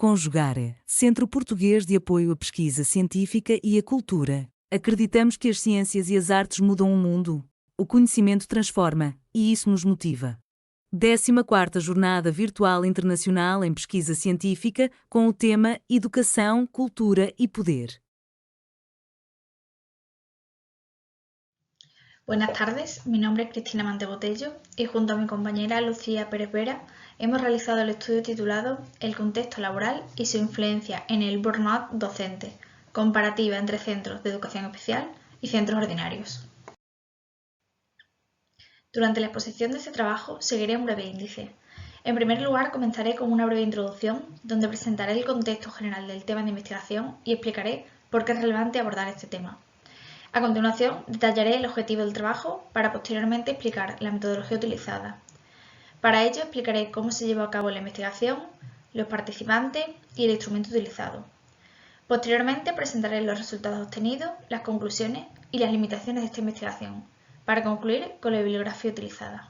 Conjugar, Centro Português de Apoio à Pesquisa Científica e à Cultura. Acreditamos que as ciências e as artes mudam o mundo. O conhecimento transforma, e isso nos motiva. 14ª Jornada Virtual Internacional em Pesquisa Científica, com o tema Educação, Cultura e Poder. Buenas tardes, mi nombre es Cristina Mantebotello y junto a mi compañera Lucía Pérez Vera hemos realizado el estudio titulado El contexto laboral y su influencia en el burnout docente, comparativa entre centros de educación especial y centros ordinarios. Durante la exposición de este trabajo seguiré un breve índice. En primer lugar, comenzaré con una breve introducción donde presentaré el contexto general del tema de investigación y explicaré por qué es relevante abordar este tema. A continuación, detallaré el objetivo del trabajo para posteriormente explicar la metodología utilizada. Para ello, explicaré cómo se llevó a cabo la investigación, los participantes y el instrumento utilizado. Posteriormente, presentaré los resultados obtenidos, las conclusiones y las limitaciones de esta investigación, para concluir con la bibliografía utilizada.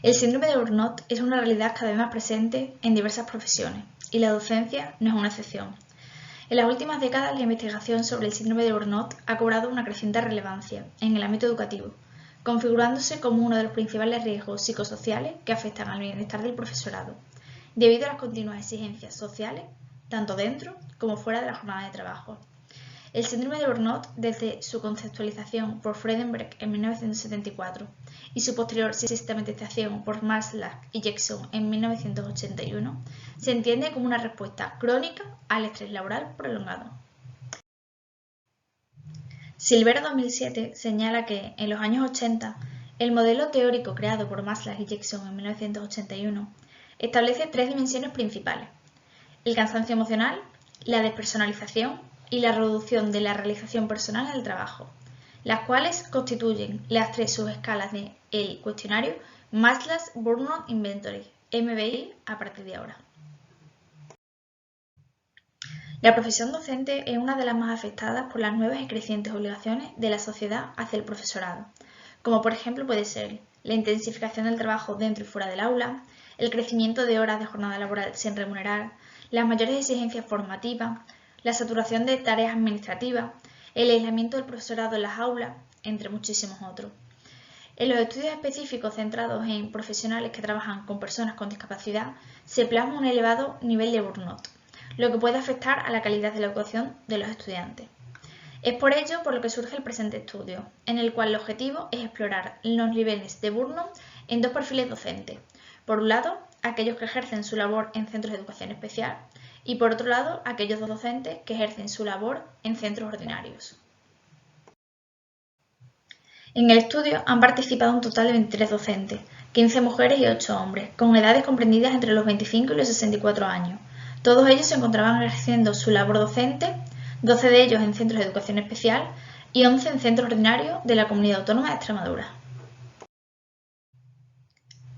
El síndrome de burnout es una realidad cada vez más presente en diversas profesiones, y la docencia no es una excepción. En las últimas décadas, la investigación sobre el síndrome de burnout ha cobrado una creciente relevancia en el ámbito educativo, configurándose como uno de los principales riesgos psicosociales que afectan al bienestar del profesorado, debido a las continuas exigencias sociales, tanto dentro como fuera de la jornada de trabajo. El síndrome de burnout, desde su conceptualización por Freudenberg en 1974 y su posterior sistematización por Maslach y Jackson en 1981, se entiende como una respuesta crónica al estrés laboral prolongado. Silvera 2007 señala que, en los años 80, el modelo teórico creado por Maslach y Jackson en 1981 establece tres dimensiones principales: el cansancio emocional, la despersonalización y la reducción de la realización personal en el trabajo, las cuales constituyen las tres subescalas del cuestionario Maslach Burnout Inventory, MBI, a partir de ahora. La profesión docente es una de las más afectadas por las nuevas y crecientes obligaciones de la sociedad hacia el profesorado, como por ejemplo puede ser la intensificación del trabajo dentro y fuera del aula, el crecimiento de horas de jornada laboral sin remunerar, las mayores exigencias formativas, la saturación de tareas administrativas, el aislamiento del profesorado en las aulas, entre muchísimos otros. En los estudios específicos centrados en profesionales que trabajan con personas con discapacidad, se plasma un elevado nivel de burnout, lo que puede afectar a la calidad de la educación de los estudiantes. Es por ello por lo que surge el presente estudio, en el cual el objetivo es explorar los niveles de burnout en dos perfiles docentes. Por un lado, aquellos que ejercen su labor en centros de educación especial y por otro lado, aquellos docentes que ejercen su labor en centros ordinarios. En el estudio han participado un total de 23 docentes, 15 mujeres y 8 hombres, con edades comprendidas entre los 25 y los 64 años. Todos ellos se encontraban ejerciendo su labor docente, 12 de ellos en centros de educación especial y 11 en centros ordinarios de la Comunidad Autónoma de Extremadura.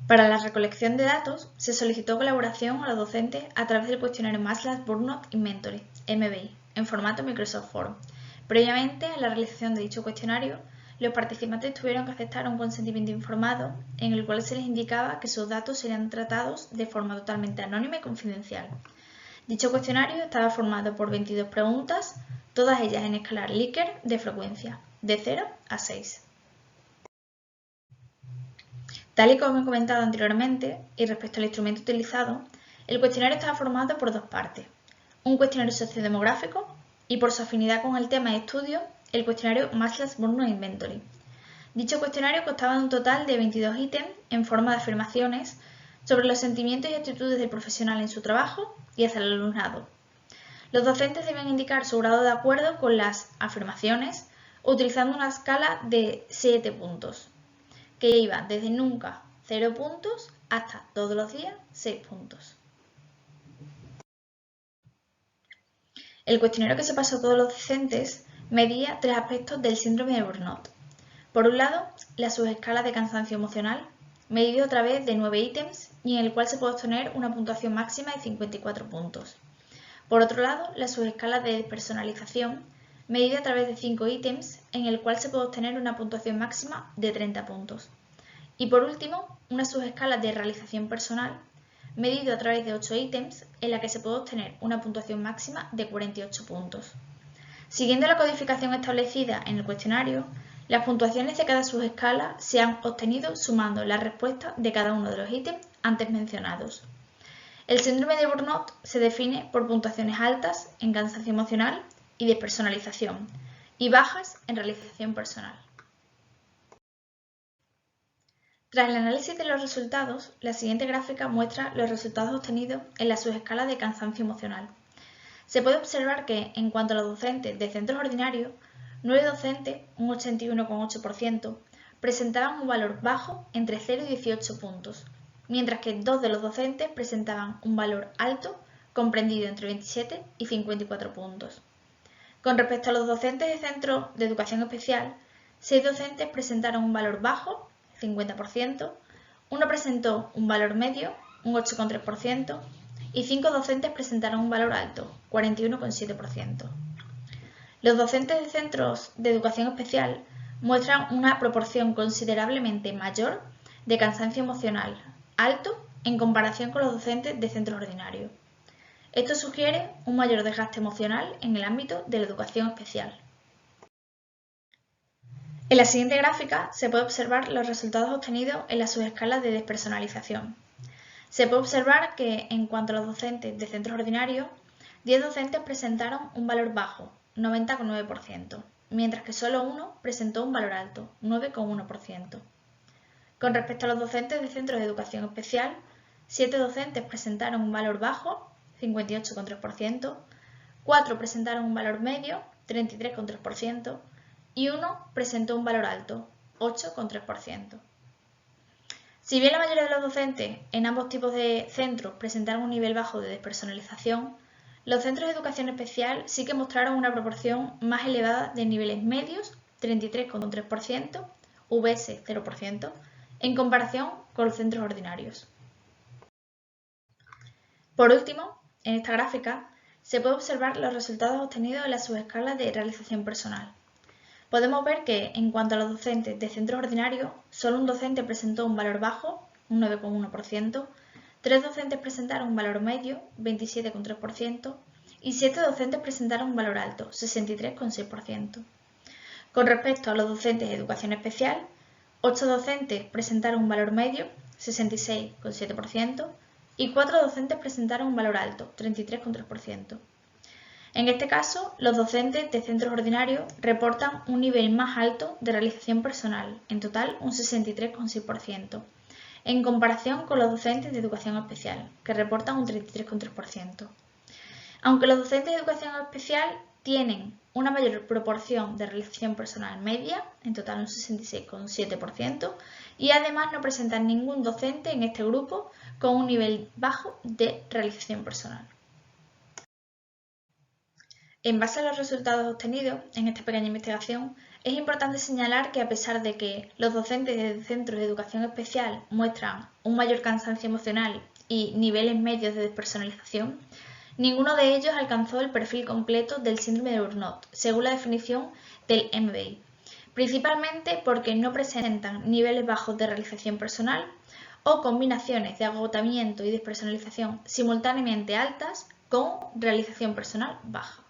Para la recolección de datos, se solicitó colaboración a los docentes a través del cuestionario Maslach Burnout Inventory, MBI, en formato Microsoft Form. Previamente a la realización de dicho cuestionario, los participantes tuvieron que aceptar un consentimiento informado en el cual se les indicaba que sus datos serían tratados de forma totalmente anónima y confidencial. Dicho cuestionario estaba formado por 22 preguntas, todas ellas en escala Likert de frecuencia, de 0 a 6. Tal y como he comentado anteriormente, y respecto al instrumento utilizado, el cuestionario estaba formado por dos partes: un cuestionario sociodemográfico y, por su afinidad con el tema de estudio, el cuestionario Maslach Burnout Inventory. Dicho cuestionario constaba de un total de 22 ítems en forma de afirmaciones sobre los sentimientos y actitudes del profesional en su trabajo y hacia el alumnado. Los docentes deben indicar su grado de acuerdo con las afirmaciones utilizando una escala de 7 puntos, que iba desde nunca 0 puntos hasta todos los días 6 puntos. El cuestionario que se pasó a todos los docentes medía tres aspectos del síndrome de burnout. Por un lado, la subescala de cansancio emocional, medido a través de 9 ítems y en el cual se puede obtener una puntuación máxima de 54 puntos. Por otro lado, la subescala de despersonalización, medida a través de 5 ítems en el cual se puede obtener una puntuación máxima de 30 puntos. Y por último, una subescala de realización personal, medido a través de 8 ítems, en la que se puede obtener una puntuación máxima de 48 puntos. Siguiendo la codificación establecida en el cuestionario, las puntuaciones de cada subescala se han obtenido sumando las respuestas de cada uno de los ítems antes mencionados. El síndrome de Burnout se define por puntuaciones altas en cansancio emocional y despersonalización y bajas en realización personal. Tras el análisis de los resultados, la siguiente gráfica muestra los resultados obtenidos en la subescala de cansancio emocional. Se puede observar que, en cuanto a los docentes de centros ordinarios, 9 docentes, un 81,8%, presentaban un valor bajo entre 0 y 18 puntos, mientras que 2 de los docentes presentaban un valor alto, comprendido entre 27 y 54 puntos. Con respecto a los docentes de centros de educación especial, 6 docentes presentaron un valor bajo, 50%, uno presentó un valor medio, un 8,3%, y 5 docentes presentaron un valor alto, 41,7%. Los docentes de centros de educación especial muestran una proporción considerablemente mayor de cansancio emocional alto en comparación con los docentes de centros ordinarios. Esto sugiere un mayor desgaste emocional en el ámbito de la educación especial. En la siguiente gráfica se puede observar los resultados obtenidos en las subescalas de despersonalización. Se puede observar que, en cuanto a los docentes de centros ordinarios, 10 docentes presentaron un valor bajo, 90,9%, mientras que solo uno presentó un valor alto, 9,1%. Con respecto a los docentes de centros de educación especial, 7 docentes presentaron un valor bajo, 58,3%, 4 presentaron un valor medio, 33,3%, y 1 presentó un valor alto, 8,3%. Si bien la mayoría de los docentes en ambos tipos de centros presentaron un nivel bajo de despersonalización, los centros de educación especial sí que mostraron una proporción más elevada de niveles medios, 33,3%, VS 0%, en comparación con los centros ordinarios. Por último, en esta gráfica se puede observar los resultados obtenidos en la subescala de realización personal. Podemos ver que, en cuanto a los docentes de centros ordinarios, solo un docente presentó un valor bajo, un 9,1%, 3 docentes presentaron un valor medio, 27,3%, y 7 docentes presentaron un valor alto, 63,6%. Con respecto a los docentes de educación especial, 8 docentes presentaron un valor medio, 66,7%, y 4 docentes presentaron un valor alto, 33,3%. En este caso, los docentes de centros ordinarios reportan un nivel más alto de realización personal, en total un 63,6%, en comparación con los docentes de educación especial, que reportan un 33,3%. Aunque los docentes de educación especial tienen una mayor proporción de realización personal media, en total un 66,7%, y además no presentan ningún docente en este grupo con un nivel bajo de realización personal. En base a los resultados obtenidos en esta pequeña investigación, es importante señalar que a pesar de que los docentes de centros de educación especial muestran un mayor cansancio emocional y niveles medios de despersonalización, ninguno de ellos alcanzó el perfil completo del síndrome de Burnout, según la definición del MBA, principalmente porque no presentan niveles bajos de realización personal o combinaciones de agotamiento y despersonalización simultáneamente altas con realización personal baja.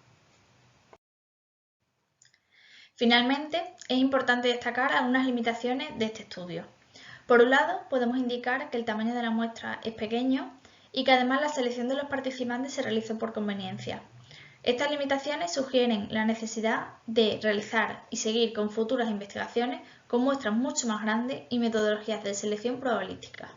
Finalmente, es importante destacar algunas limitaciones de este estudio. Por un lado, podemos indicar que el tamaño de la muestra es pequeño y que además la selección de los participantes se realizó por conveniencia. Estas limitaciones sugieren la necesidad de realizar y seguir con futuras investigaciones con muestras mucho más grandes y metodologías de selección probabilística.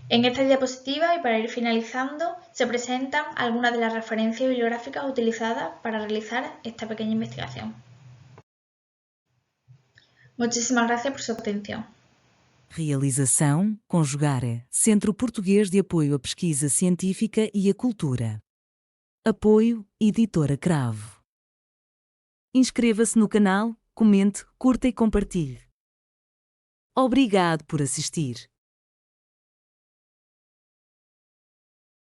En esta diapositiva, y para ir finalizando, se presentan algunas de las referencias bibliográficas utilizadas para realizar esta pequeña investigación. Muchísimas gracias por su atención. Realização Conjugare, Centro Português de Apoio à Pesquisa Científica e à Cultura. Apoio Editora Cravo. Inscreva-se no canal, comente, curta e compartilhe. Obrigado por assistir.